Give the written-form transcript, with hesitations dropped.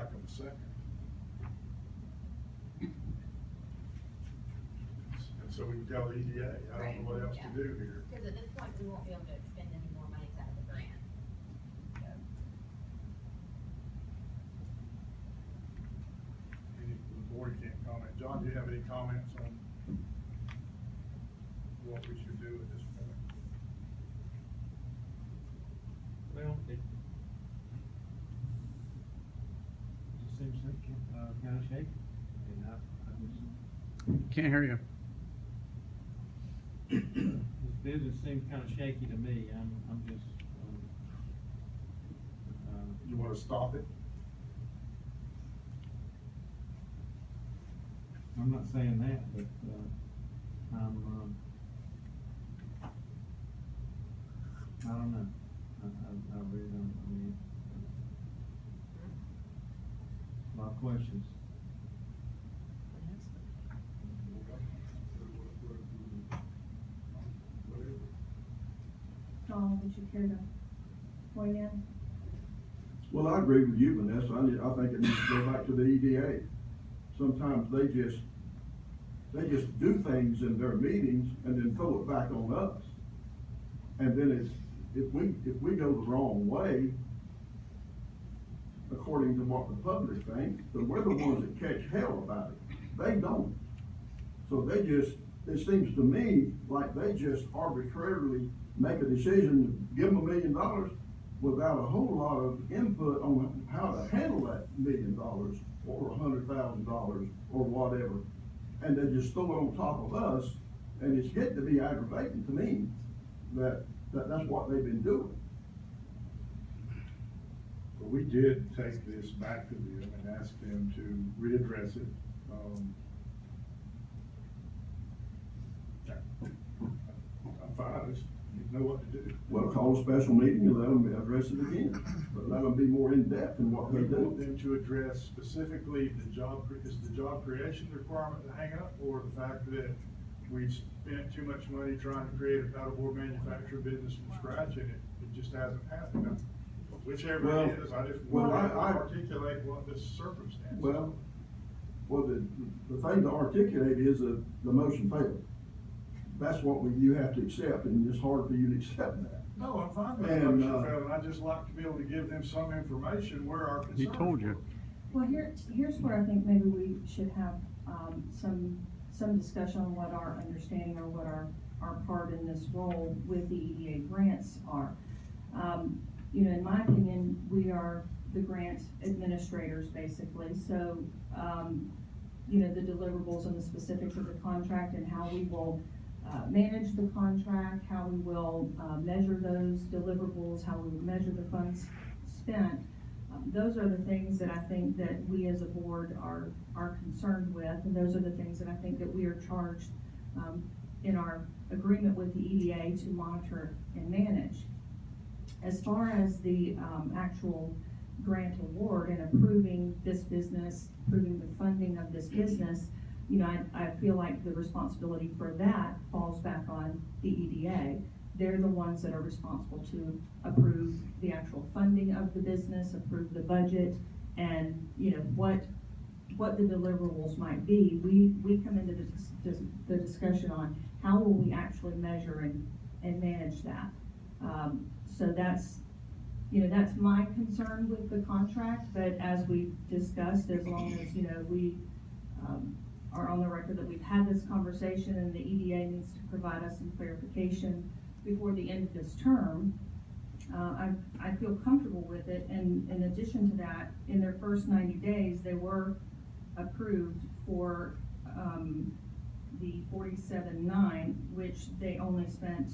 lack of a second. And so we can tell the EDA, I don't know what else to do here. Because at this point, we won't be able to expend any more money out of the grant. So, The board can't comment. John, do you have any comments on what we should do at this point? Well, it just seems kind of shaky, and I just, Can't hear you. this business seems kind of shaky to me. I'm just, You want to stop it? I'm not saying that, but, I don't know. I really don't, I mean, a lot of questions. John, would you care to weigh in? Well, I agree with you, Vanessa. I think it needs to go back to the EDA. Sometimes they just do things in their meetings and then throw it back on us. And then if we go the wrong way, according to what the public thinks, then we're the ones that catch hell about it. They don't. So it seems to me like they just arbitrarily make a decision to give them $1 million without a whole lot of input on how to handle that $1 million or $100,000 or whatever. And they just throw it on top of us, and it's getting to be aggravating to me that's what they've been doing. But we did take this back to them and ask them to readdress it. I'm fine, I just need to know what to do. Well, call a special meeting and let them address it again, but let them be more in-depth in what We they want do. them to address specifically is the job creation requirement the hang up, or the fact that we've spent too much money trying to create a paddleboard manufacturer business from scratch and it just hasn't happened. Whichever Well, it is, I just well, want to I- articulate what the circumstance is. Well, the thing to articulate is that the motion failed. That's what you have to accept, and it's hard for you to accept that. No, I'm fine with the And, motion failing. I'd just like to be able to give them some information where our concerns He told you. were. Well, here's where I think maybe we should have, some discussion on what our understanding or what our part in this role with the EDA grants are. In my opinion, we are the grant administrators, basically, so, the deliverables and the specifics of the contract and how we will manage the contract, how we will measure those deliverables, how we will measure the funds spent. Those are the things that I think that we as a board are concerned with, and those are the things that I think that we are charged in our agreement with the EDA to monitor and manage. As far as the actual grant award and approving this business, approving the funding of this business, I feel like the responsibility for that falls back on the EDA. They're the ones that are responsible to approve the actual funding of the business, approve the budget, and, what the deliverables might be. We come into the discussion on how will we actually measure and manage that. So that's my concern with the contract, but as we discussed, as long as, we, are on the record that we've had this conversation and the EDA needs to provide us some clarification before the end of this term, I feel comfortable with it. And in addition to that, in their first 90 days, they were approved for the 47.9, which they only spent